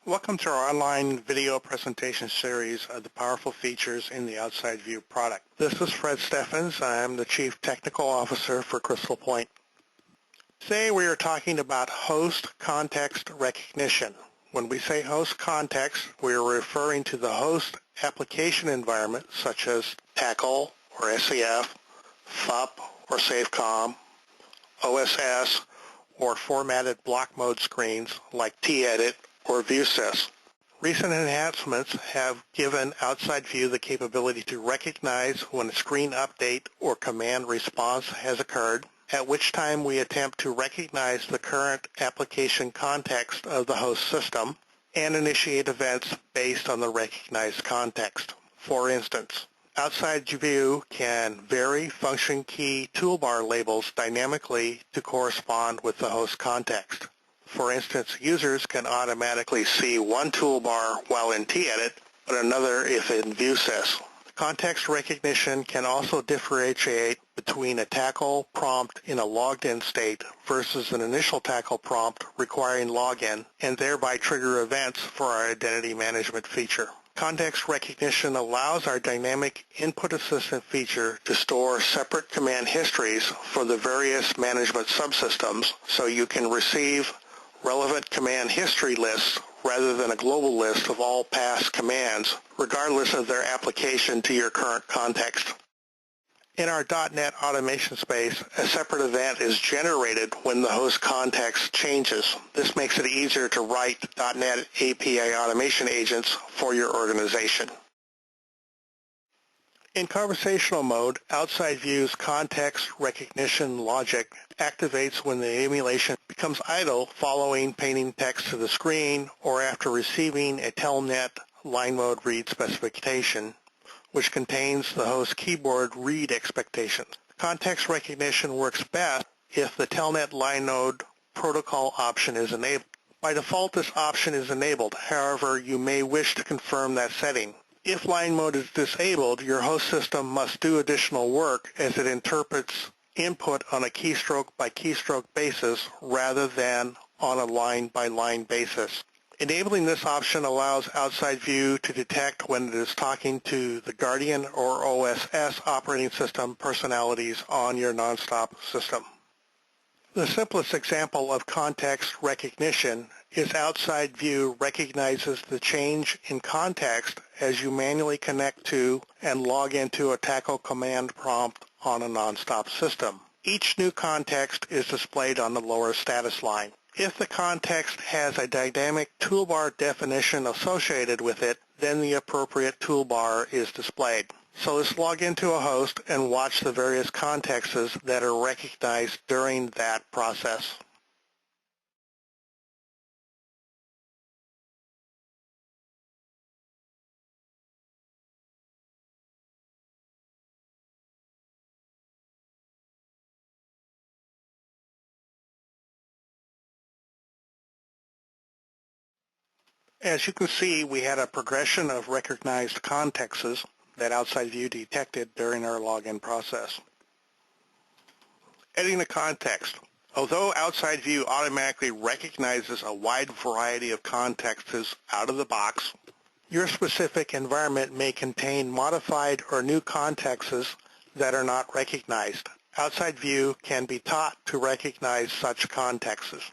Welcome to our online video presentation series of the powerful features in the Outside View product. This is Fred Steffens. I am the Chief Technical Officer for Crystal Point. Today we are talking about host context recognition. When we say host context, we are referring to the host application environment such as TACL or SEF, FUP or SafeCom, OSS, or formatted block mode screens like TEdit or ViewSys. Recent enhancements have given Outside View the capability to recognize when a screen update or command response has occurred, at which time we attempt to recognize the current application context of the host system and initiate events based on the recognized context. For instance, Outside View can vary function key toolbar labels dynamically to correspond with the host context. For instance, users can automatically see one toolbar while in TEdit, but another if in ViewSys. Context recognition can also differentiate between a TACL prompt in a logged-in state versus an initial TACL prompt requiring login, and thereby trigger events for our identity management feature. Context recognition allows our dynamic input assistant feature to store separate command histories for the various management subsystems, so you can receive relevant command history lists rather than a global list of all past commands, regardless of their application to your current context. In our .NET automation space, a separate event is generated when the host context changes. This makes it easier to write .NET API automation agents for your organization. In conversational mode, Outside View's context recognition logic activates when the emulation becomes idle following painting text to the screen or after receiving a Telnet line mode read specification, which contains the host keyboard read expectations. Context recognition works best if the Telnet line mode protocol option is enabled. By default, this option is enabled. However, you may wish to confirm that setting. If line mode is disabled, your host system must do additional work as it interprets input on a keystroke-by-keystroke basis rather than on a line-by-line basis. Enabling this option allows Outside View to detect when it is talking to the Guardian or OSS operating system personalities on your nonstop system. The simplest example of context recognition is Outside View recognizes the change in context as you manually connect to and log into a TACL command prompt on a nonstop system. Each new context is displayed on the lower status line. If the context has a dynamic toolbar definition associated with it, then the appropriate toolbar is displayed. So let's log into a host and watch the various contexts that are recognized during that process. As you can see, we had a progression of recognized contexts that Outside View detected during our login process. Editing the context. Although Outside View automatically recognizes a wide variety of contexts out of the box, your specific environment may contain modified or new contexts that are not recognized. Outside View can be taught to recognize such contexts.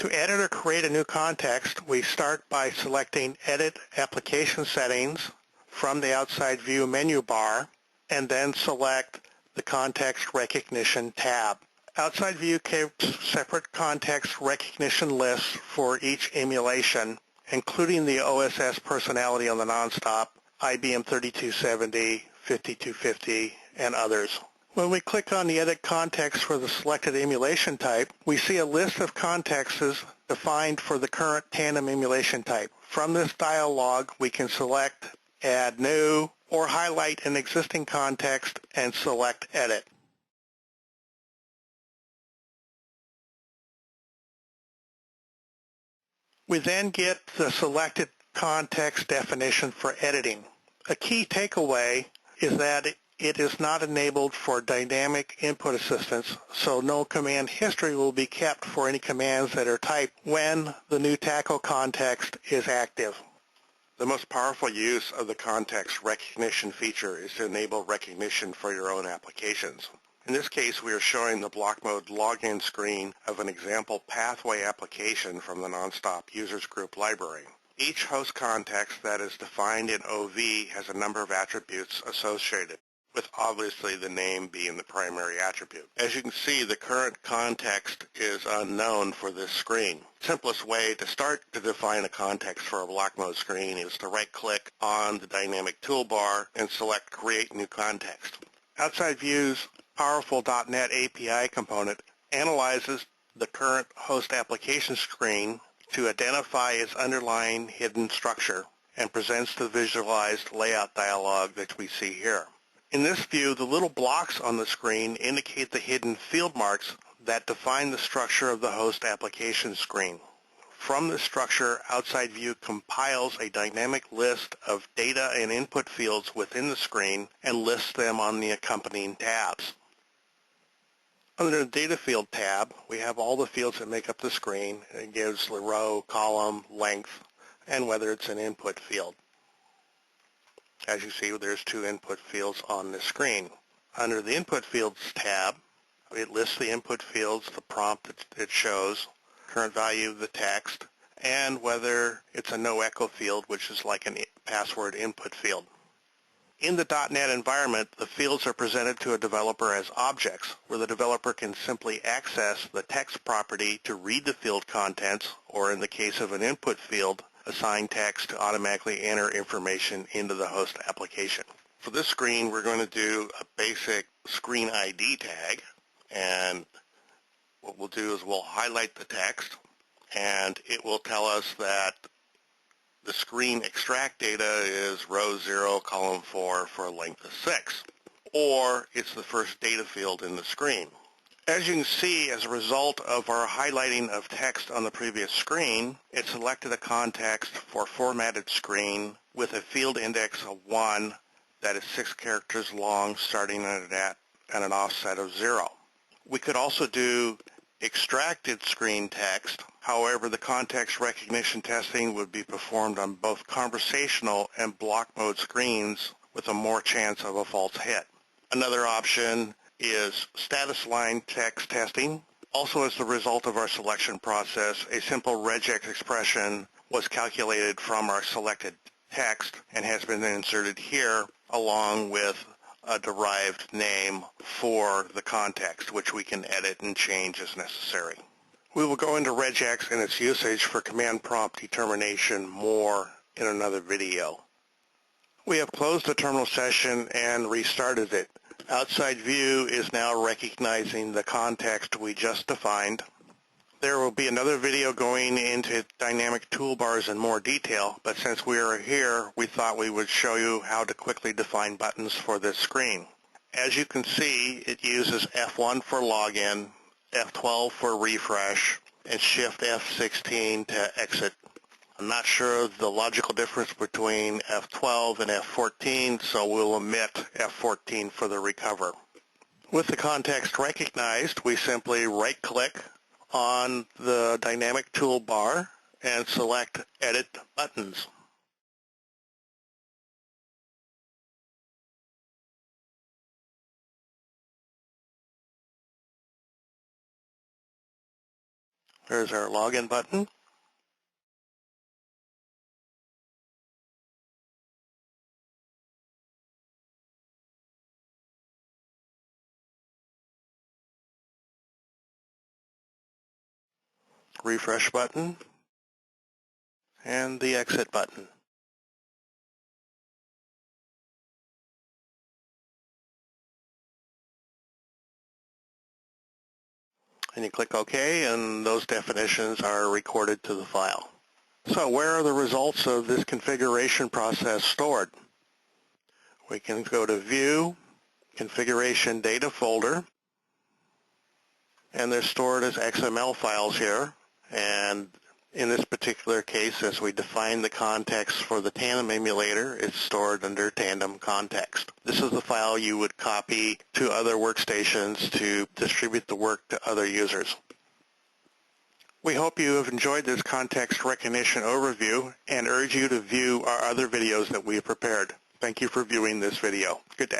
To edit or create a new context, we start by selecting Edit Application Settings from the Outside View menu bar, and then select the Context Recognition tab. Outside View keeps separate context recognition lists for each emulation, including the OSS personality on the nonstop, IBM 3270, 5250, and others. When we click on the Edit Context for the selected emulation type, we see a list of contexts defined for the current tandem emulation type. From this dialog, we can select Add New or highlight an existing context and select Edit. We then get the selected context definition for editing. A key takeaway is that It is not enabled for dynamic input assistance, so no command history will be kept for any commands that are typed when the new tackle context is active. The most powerful use of the context recognition feature is to enable recognition for your own applications. In this case, we are showing the block mode login screen of an example pathway application from the Nonstop Users Group library. Each host context that is defined in OV has a number of attributes associated, with obviously the name being the primary attribute. As you can see, the current context is unknown for this screen. The simplest way to start to define a context for a block mode screen is to right-click on the dynamic toolbar and select Create New Context. Outside View's powerful .NET API component analyzes the current host application screen to identify its underlying hidden structure and presents the visualized layout dialog that we see here. In this view, the little blocks on the screen indicate the hidden field marks that define the structure of the host application screen. From this structure, Outside View compiles a dynamic list of data and input fields within the screen and lists them on the accompanying tabs. Under the Data Field tab, we have all the fields that make up the screen. It gives the row, column, length, and whether it's an input field. As you see, there's two input fields on the screen. Under the Input Fields tab, it lists the input fields, the prompt that it shows, current value of the text, and whether it's a no echo field, which is like a password input field. In the .NET environment, the fields are presented to a developer as objects, where the developer can simply access the text property to read the field contents, or in the case of an input field, assign text to automatically enter information into the host application. For this screen, we're going to do a basic screen ID tag, and what we'll do is we'll highlight the text, and it will tell us that the screen extract data is row 0, column 4 for a length of 6, or it's the first data field in the screen. As you can see, as a result of our highlighting of text on the previous screen, it selected a context for formatted screen with a field index of 1 that is 6 characters long, starting at an offset of 0. We could also do extracted screen text. However, the context recognition testing would be performed on both conversational and block mode screens with a more chance of a false hit. Another option is status line text testing. Also, as the result of our selection process, a simple regex expression was calculated from our selected text and has been inserted here along with a derived name for the context, which we can edit and change as necessary. We will go into regex and its usage for command prompt determination more in another video. We have closed the terminal session and restarted it. Outside View is now recognizing the context we just defined. There will be another video going into dynamic toolbars in more detail, but since we are here, we thought we would show you how to quickly define buttons for this screen. As you can see, it uses F1 for login, F12 for refresh, and Shift F16 to exit. I'm not sure of the logical difference between F12 and F14, so we'll omit F14 for the recover. With the context recognized, we simply right-click on the dynamic toolbar and select Edit Buttons. There's our login button. Refresh button, and the exit button. And you click OK, and those definitions are recorded to the file. So where are the results of this configuration process stored? We can go to View, Configuration Data Folder, and they're stored as XML files here. And In this particular case, as we define the context for the Tandem emulator, it's stored under Tandem context. This is the file you would copy to other workstations to distribute the work to other users. We hope you have enjoyed this context recognition overview and urge you to view our other videos that we have prepared. Thank you for viewing this video. Good day.